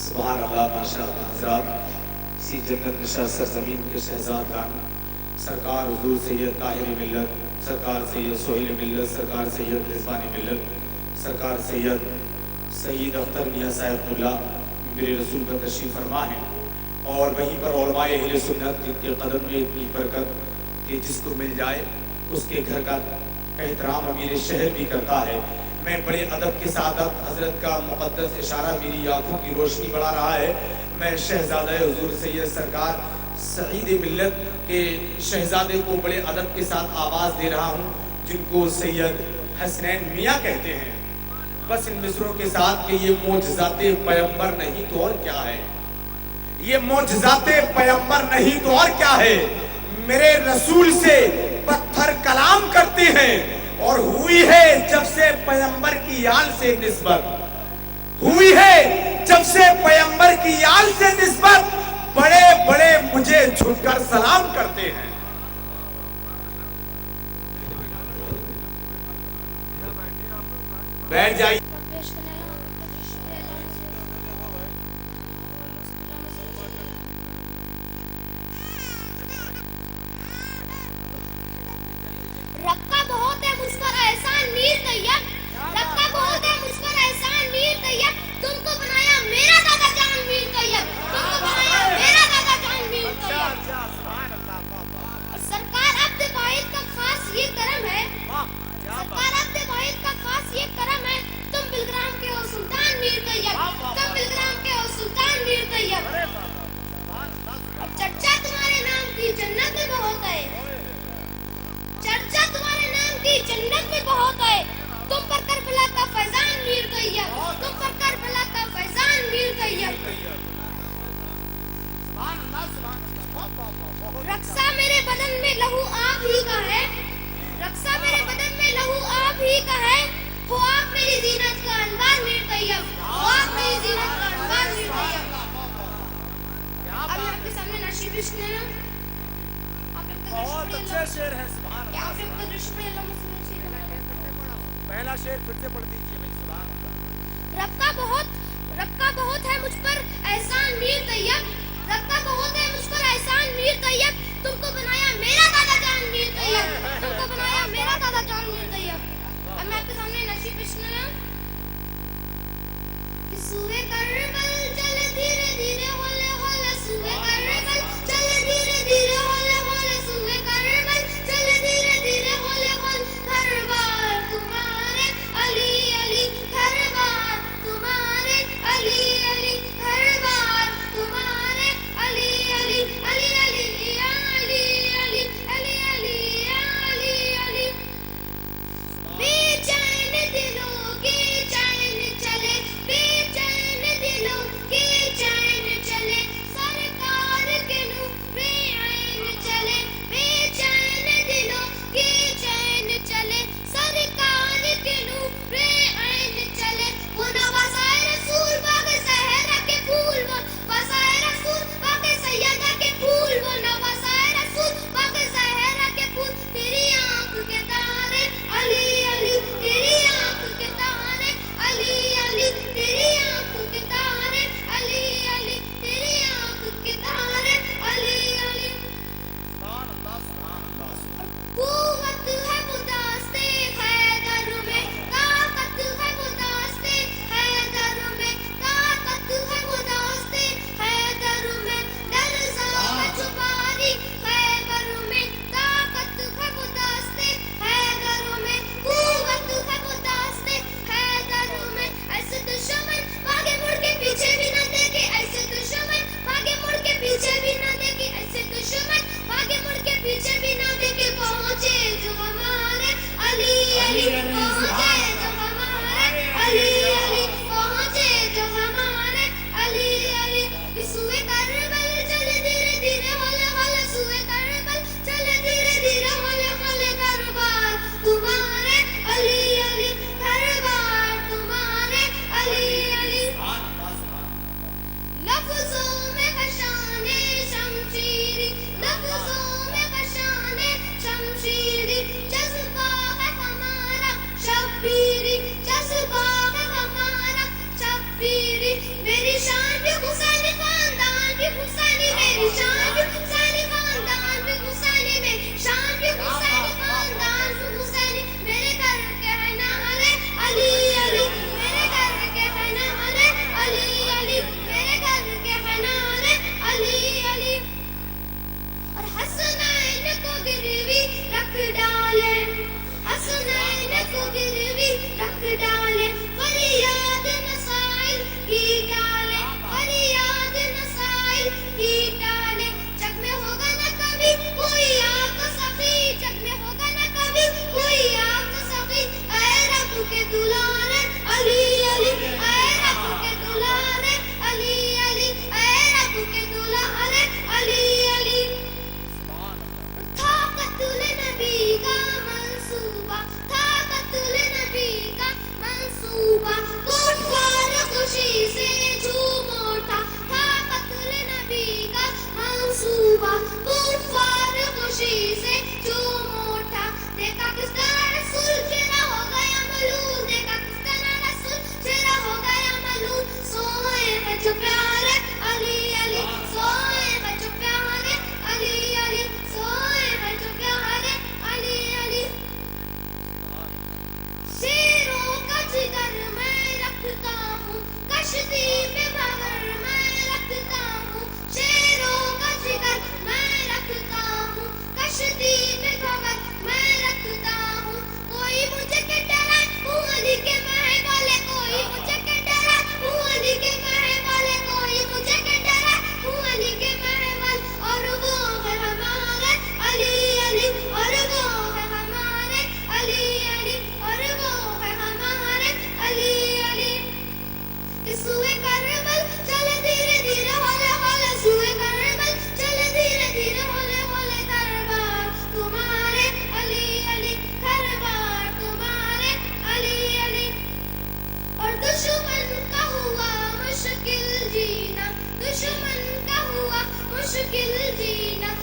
सुभान अल्लाह माशाअल्लाह। हज़रात, इसी जन्नत नशा सरजमीन के शहजादान सरकार हुजूर सैयद ताहिर मिल्लत, सरकार सैयद सोहेल मिल्लत, सरकार सैयद रिजवानी मिल्लत, सरकार सैयद अख्तर मियां साहिबुल्लाह मेरे रसूल का तशरीफ़ फरमा है। और वहीं पर उलमाए अहले सुन्नत जिनके कदम में इतनी बरकत कि जिसको मिल जाए उसके घर का एहतराम अमीर शहर भी करता है। मैं बड़े अदब के साथ हजरत का मुक़द्दस इशारा मेरी आंखों की रोशनी बढ़ा रहा है। मैं शहजादा हुजूर सैयद सरकार सईद मिल्लत के शहजादे को बड़े अदब के साथ आवाज़ दे रहा हूँ, जिनको सैयद हसनैन मियाँ कहते हैं। बस इन मिसरों के साथ कि ये मोजज़ाते पैगंबर नहीं तो और क्या है, ये मोजज़ाते पैगंबर नहीं तो और क्या है। मेरे रसूल से पत्थर कलाम करते हैं और हुई है जब से पैगंबर की आल से निस्बत, हुई है जब से पैगंबर की आल से निस्बत, बड़े बड़े मुझे झुककर सलाम करते हैं। बैठ जाइए। रब्का बहुत है मुझ पर एहसान मीर तैयब, रब्का बहुत है मुझ पर एहसान मीर तैयब, तुमको बनाया मेरा दादा जान मीर तैयब, तुमको बनाया मेरा दादा जान मीर तैयब। और सरकार अब्द वाहिद का खास ये करम है, सरकार अब्द वाहिद का खास ये करम है, तुम बिलग्राम के हो सुल्तान मीर तैयब, तुम बिलग्राम के हो सुल्तान मीर तैयब। और चर्चा तुम्हारे नाम की जन्नत में बहुत है, चर्चा तुम्हारे नाम की जन्नत में बहुत है, तुम पर करबला का फैजान मीर तैयब, तुम पर करबला का फैजान मीर तैयब। रक्सा मेरे बदन में लहू आप ही का है, रक्सा मेरे बदन में लहू आप ही का है, हो आप मेरी जीनत का अनवार मीर तैयब, हो आप मेरी जीनत का अनवार मीर तैयब। अब मैं आपके सामने नशीब पेश करना, बहुत अच्छे शेर है। पहला शेर फिर से पढ़ दीजिए भाई। सुभान रब्का बहुत है मुझ पर एहसान मीर तैयब, रब्का बहुत है मुझ पर एहसान मीर तैयब, तुमको बनाया मेरा दादा जान मीर तैयब, तुमको बनाया मेरा दादा जान मीर तैयब। अब मैं आपके सामने नशीब पेश करना, कि सूए करबल चल धीरे धीरे होले होले, सूए करबल चल धीरे धीरे होले होले, सूए करबल चल धीरे धीरे होले होले, घरबार तुम्हारे अली अली, घरबार तुम्हारे अली अली, घरबार तुम्हारे अली अली, अली अली या अली अली, अली अली या अली अली। बेचैन दिलों की चैन चले, बेचैन दिलों की चैन चले, कश्ती में भंवर मैं रखता हूँ, शेरों का जिगर मैं रखता हूँ, कश्ती में भंवर मैं रखता हूँ। कोई मुझे के डराए हूँ अली के महल वाले, कोई मुझे के डराए हूँ अली के महल वाले, कोई मुझे के डराए हूँ अली के महल वाले। और वो है हमारे अली अली, और वो है हमारे अली अली, और वो है हमारे अली अली। सुए करबल चले धीरे धीरे होले होले, सुए करबल चले धीरे धीरे होले होले, दरबार तुम्हारे अली अली, दरबार तुम्हारे अली अली। और दुश्मन का हुआ मुश्किल जीना, दुश्मन का हुआ मुश्किल जीना,